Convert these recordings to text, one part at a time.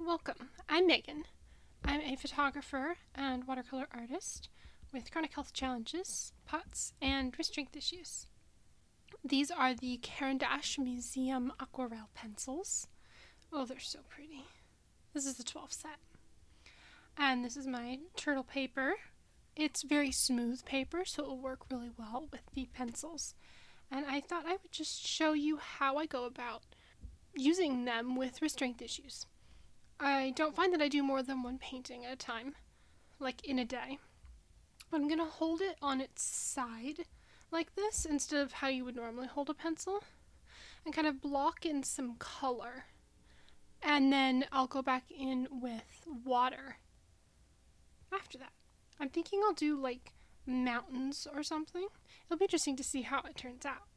Welcome. I'm Megan. I'm a photographer and watercolor artist with chronic health challenges, POTS, and wrist strength issues. These are the Caran Museum Aquarelle pencils. Oh, they're so pretty. This is the 12 set. And this is my turtle paper. It's very smooth paper, so it will work really well with the pencils. And I thought I would just show you how I go about using them with wrist strength issues. I don't find that I do more than one painting at a time, like in a day. I'm going to hold it on its side like this instead of how you would normally hold a pencil, and kind of block in some color. And then I'll go back in with water after that. I'm thinking I'll do like mountains or something. It'll be interesting to see how it turns out.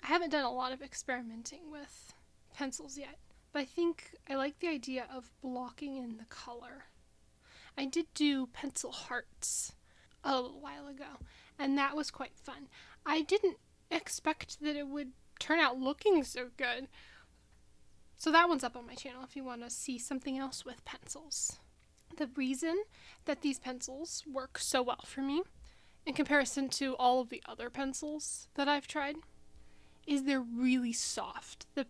I haven't done a lot of experimenting with pencils yet, but I think I like the idea of blocking in the color. I did do pencil hearts a little while ago, and that was quite fun. I didn't expect that it would turn out looking so good. So that one's up on my channel if you want to see something else with pencils. The reason that these pencils work so well for me, in comparison to all of the other pencils that I've tried, is they're really soft. The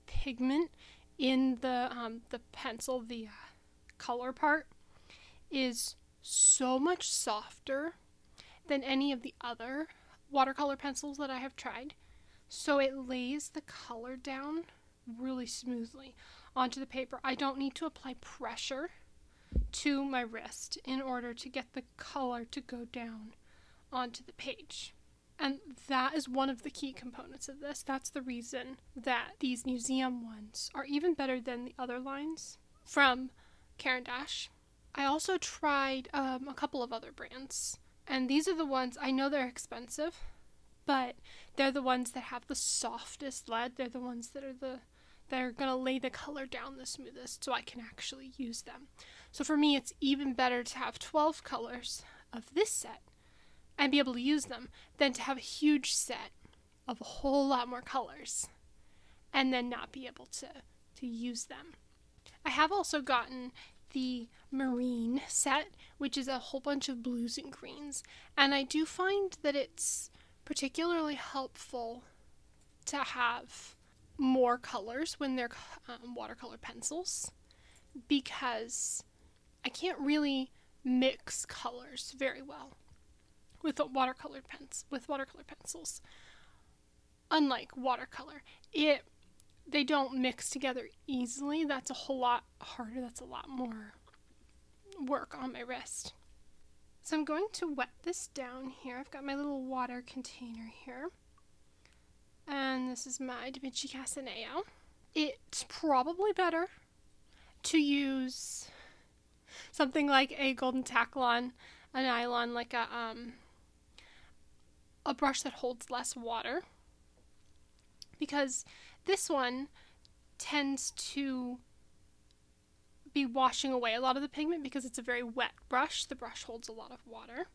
pigment in the pencil, the color part, is so much softer than any of the other watercolor pencils that I have tried. So it lays the color down really smoothly onto the paper. I don't need to apply pressure to my wrist in order to get the color to go down onto the page. And that is one of the key components of this. That's the reason that these museum ones are even better than the other lines from Caran. I also tried a couple of other brands, and these are the ones, I know they're expensive, but they're the ones that have the softest lead. They're the ones that are going to lay the color down the smoothest, so I can actually use them. So for me, it's even better to have 12 colors of this set and be able to use them than to have a huge set of a whole lot more colors and then not be able to use them. I have also gotten the marine set, which is a whole bunch of blues and greens, and I do find that it's particularly helpful to have more colors when they're watercolor pencils, because I can't really mix colors very well with watercolor pencils. Unlike watercolor, they don't mix together easily. That's a whole lot harder. That's a lot more work on my wrist. So I'm going to wet this down here. I've got my little water container here. And this is my Da Vinci Casaneo. It's probably better to use something like a golden taklon, a nylon, like a brush that holds less water, because this one tends to be washing away a lot of the pigment because it's a very wet brush. The brush holds a lot of water,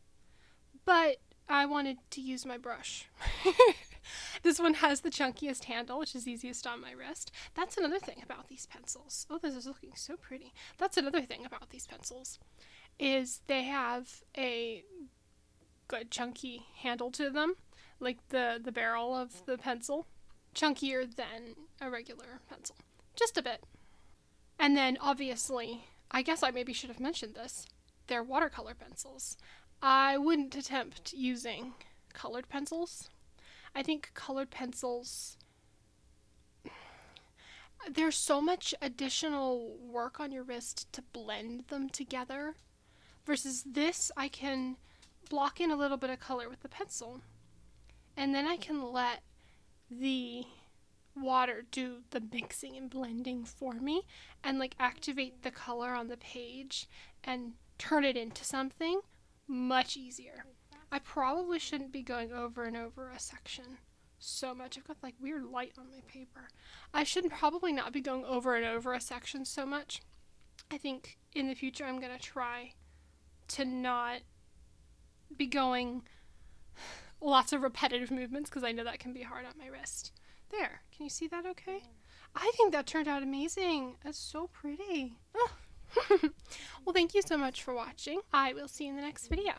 but I wanted to use my brush. This one has the chunkiest handle, which is easiest on my wrist. That's another thing about these pencils. Oh, this is looking so pretty. That's another thing about these pencils, is they have a good chunky handle to them, like the barrel of the pencil, chunkier than a regular pencil, just a bit. And then obviously, I guess I maybe should have mentioned this, they're watercolor pencils. I wouldn't attempt using colored pencils. I think colored pencils, there's so much additional work on your wrist to blend them together, versus this, I can block in a little bit of color with the pencil, and then I can let the water do the mixing and blending for me, and like activate the color on the page and turn it into something much easier. I probably shouldn't be going over and over a section so much. I've got like weird light on my paper. I should probably not be going over and over a section so much. I think in the future I'm going to try to not be going lots of repetitive movements, because I know that can be hard on my wrist. There, can you see that okay? I think that turned out amazing. That's so pretty. Oh. Well, thank you so much for watching. I will see you in the next video.